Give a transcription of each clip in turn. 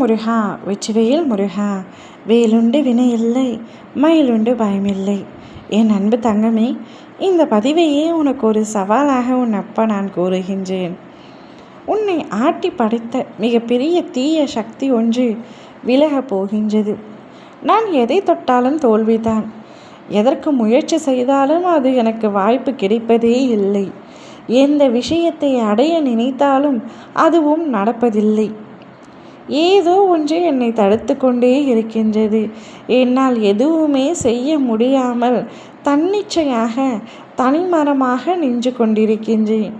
முருகா வெற்றிவேல் முருகா, வேலுண்டு வினையில்லை, மயிலுண்டு பயமில்லை. என் அன்பு தங்கமே, இந்த பதிவையே உனக்கு ஒரு சவாலாக உன் அப்பா நான் கூறுகின்றேன். உன்னை ஆட்டி படைத்த மிகப்பெரிய தீய சக்தி ஒன்று விலகப் போகின்றது. நான் எதை தொட்டாலும் தோல்விதான். எதற்கு முயற்சி செய்தாலும் அது எனக்கு வாய்ப்பு கிடைப்பதே இல்லை. எந்த விஷயத்தை அடைய நினைத்தாலும் அதுவும் நடப்பதில்லை. ஏதோ ஒன்று என்னை தடுத்து கொண்டே இருக்கின்றது. என்னால் எதுவுமே செய்ய முடியாமல் தன்னிச்சையாக தனிமரமாக நின்று கொண்டிருக்கின்றேன்.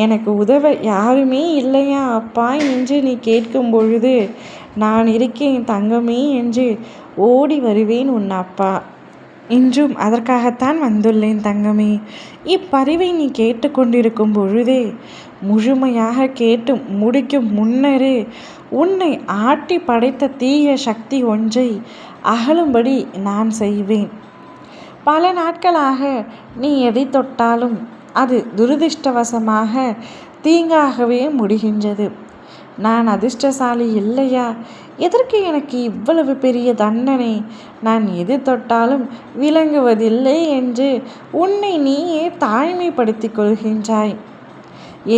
எனக்கு உதவ யாருமே இல்லையா அப்பா என்று நீ கேட்கும் பொழுது, நான் இருக்கேன் தங்கமே என்று ஓடி வருவேன் உன் அப்பா. இன்றும் அதற்காகத்தான் வந்துள்ளேன் தங்கமே. இப்பதிவை நீ கேட்டுக்கொண்டிருக்கும் பொழுதே, முழுமையாக கேட்டு முடிக்கும் முன்னரே உன்னை ஆட்டி படைத்த தீய சக்தி ஒன்றை அகலும்படி நான் செய்வேன். பல நாட்களாக நீ எதை தொட்டாலும் அது துரதிர்ஷ்டவசமாக தீங்காகவே முடிகின்றது. நான் அதிர்ஷ்டசாலி இல்லையா? எதற்கு எனக்கு இவ்வளவு பெரிய தண்டனை? நான் எது தொட்டாலும் விளங்குவதில்லை என்று உன்னை நீயே தாழ்மைப்படுத்திக் கொள்கின்றாய்.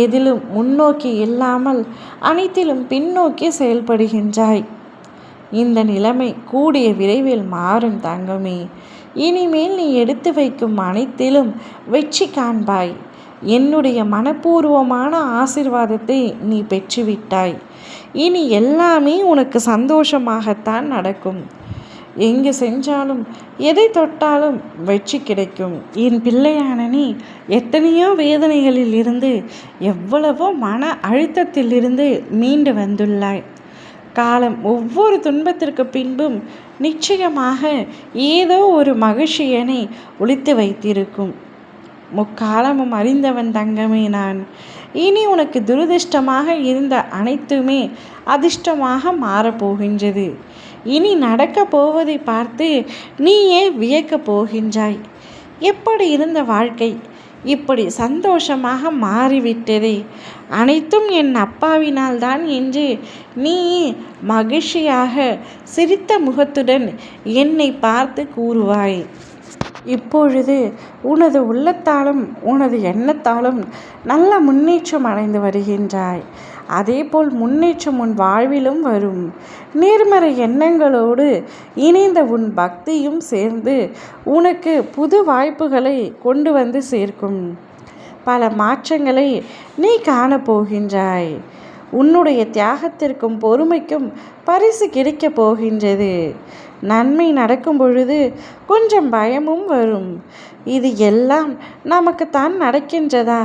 எதிலும் முன்னோக்கி இல்லாமல் அனைத்திலும் பின்னோக்கி செயல்படுகின்றாய். இந்த நிலைமை கூடிய விரைவில் மாறும் தங்கமே. இனிமேல் நீ எடுத்து வைக்கும் அனைத்திலும் வெற்றி காண்பாய். என்னுடைய மனப்பூர்வமான ஆசீர்வாதத்தை நீ பெற்றுவிட்டாய். இனி எல்லாமே உனக்கு சந்தோஷமாகத்தான் நடக்கும். எங்கு சென்றாலும் எதை தொட்டாலும் வெற்றி கிடைக்கும். என் பிள்ளையான நீ எத்தனையோ வேதனைகளில் இருந்து, எவ்வளவோ மன அழுத்தத்திலிருந்து மீண்டு வந்துள்ளாய். காலம் ஒவ்வொரு துன்பத்திற்கு பின்பும் நிச்சயமாக ஏதோ ஒரு மகிழ்ச்சியனை ஒளித்து வைத்திருக்கும். முக்காலமும் அறிந்தவன் தங்கமே நான். இனி உனக்கு துரதிர்ஷ்டமாக இருந்த அனைத்துமே அதிர்ஷ்டமாக மாறப்போகின்றது. இனி நடக்கப் போவதை பார்த்து நீயே வியக்கப் போகின்றாய். எப்படி இருந்த வாழ்க்கை இப்படி சந்தோஷமாக மாறிவிட்டதே, அனைத்தும் என் அப்பாவினால் தான் என்று நீ மகிழ்ச்சியாக சிரித்த முகத்துடன் என்னை பார்த்து கூறுவாய். இப்பொழுது உனது உள்ளத்தாலும் உனது எண்ணத்தாலும் நல்ல முன்னேற்றம் அடைந்து வருகின்றாய். அதேபோல் முன்னேற்றம் உன் வாழ்விலும் வரும். நேர்மறை எண்ணங்களோடு இணைந்த உன் பக்தியும் சேர்ந்து உனக்கு புது வாய்ப்புகளை கொண்டு வந்து சேர்க்கும். பல மாற்றங்களை நீ காணப்போகின்றாய். உன்னுடைய தியாகத்திற்கும் பொறுமைக்கும் பரிசு கிடைக்கப் போகின்றது. நன்மை நடக்கும் பொழுது கொஞ்சம் பயமும் வரும். இது எல்லாம் நமக்குத்தான் நடக்கின்றதா?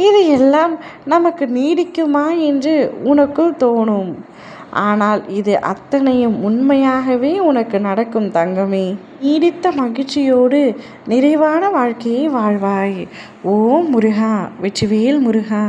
இது எல்லாம் நமக்கு நீடிக்குமா என்று உனக்குள் தோணும். ஆனால் இது அத்தனையும் உண்மையாகவே உனக்கு நடக்கும் தங்கமே. நீடித்த மகிழ்ச்சியோடு நிறைவான வாழ்க்கையை வாழ்வாய். ஓம் முருகா வெற்றிவேல் முருகா.